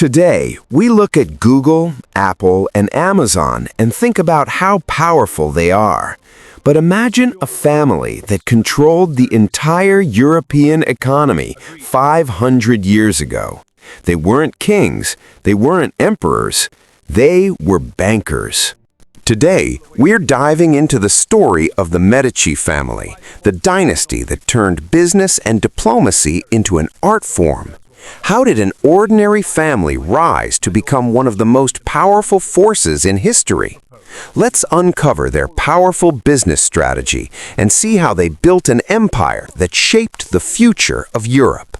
Today, we look at Google, Apple, and Amazon and think about how powerful they are. But imagine a family that controlled the entire European economy 500 years ago. They weren't kings, they weren't emperors, they were bankers. Today, we're diving into the story of the Medici family, the dynasty that turned business and diplomacy into an art form. How did an ordinary family rise to become one of the most powerful forces in history? Let's uncover their powerful business strategy and see how they built an empire that shaped the future of Europe.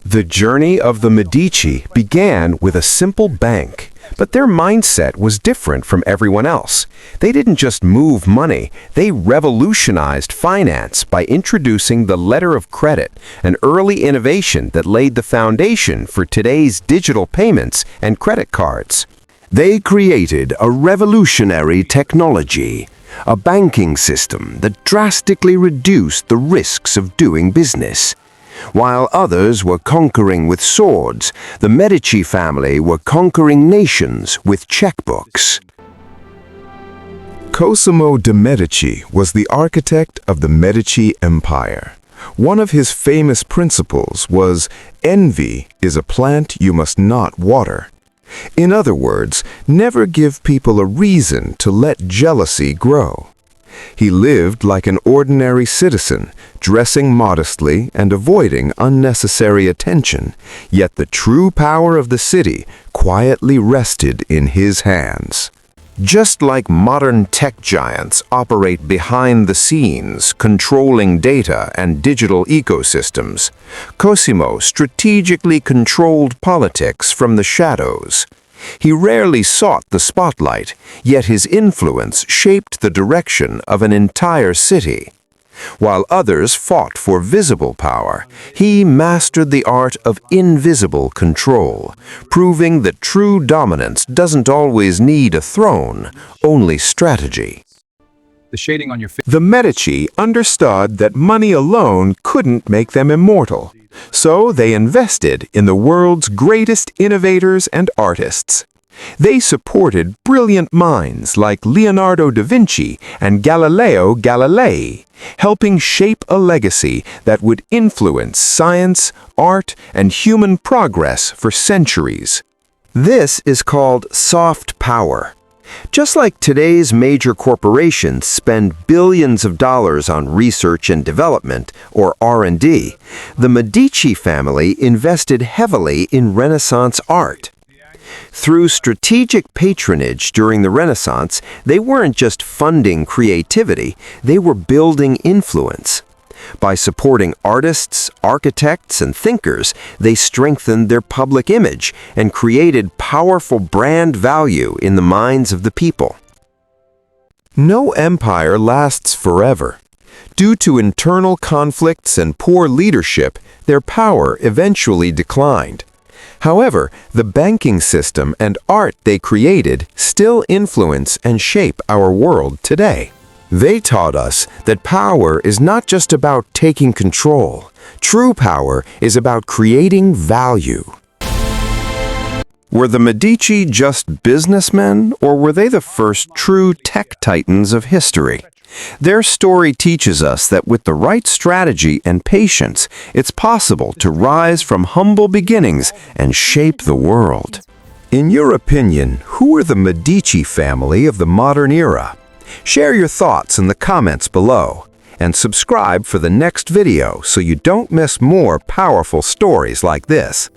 The journey of the Medici began with a simple bank, but their mindset was different from everyone else. They didn't just move money, they revolutionized finance by introducing the letter of credit, an early innovation that laid the foundation for today's digital payments and credit cards. They created a revolutionary technology, a banking system that drastically reduced the risks of doing business. While others were conquering with swords, the Medici family were conquering nations with checkbooks. Cosimo de' Medici was the architect of the Medici Empire. One of his famous principles was, "Envy is a plant you must not water." In other words, never give people a reason to let jealousy grow. He lived like an ordinary citizen, dressing modestly and avoiding unnecessary attention, yet the true power of the city quietly rested in his hands. Just like modern tech giants operate behind the scenes, controlling data and digital ecosystems, Cosimo strategically controlled politics from the shadows. He rarely sought the spotlight, yet his influence shaped the direction of an entire city. While others fought for visible power, he mastered the art of invisible control, proving that true dominance doesn't always need a throne, only strategy. The Medici understood that money alone couldn't make them immortal. So they invested in the world's greatest innovators and artists. They supported brilliant minds like Leonardo da Vinci and Galileo Galilei, helping shape a legacy that would influence science, art, and human progress for centuries. This is called soft power. Just like today's major corporations spend billions of dollars on research and development, or R&D, the Medici family invested heavily in Renaissance art. Through strategic patronage during the Renaissance, they weren't just funding creativity, they were building influence. By supporting artists, architects, and thinkers, they strengthened their public image and created powerful brand value in the minds of the people. No empire lasts forever. Due to internal conflicts and poor leadership, their power eventually declined. However, the banking system and art they created still influence and shape our world today. They taught us that power is not just about taking control. True power is about creating value. Were the Medici just businessmen, or were they the first true tech titans of history? Their story teaches us that with the right strategy and patience, it's possible to rise from humble beginnings and shape the world. In your opinion, who are the Medici family of the modern era? Share your thoughts in the comments below, and subscribe for the next video so you don't miss more powerful stories like this.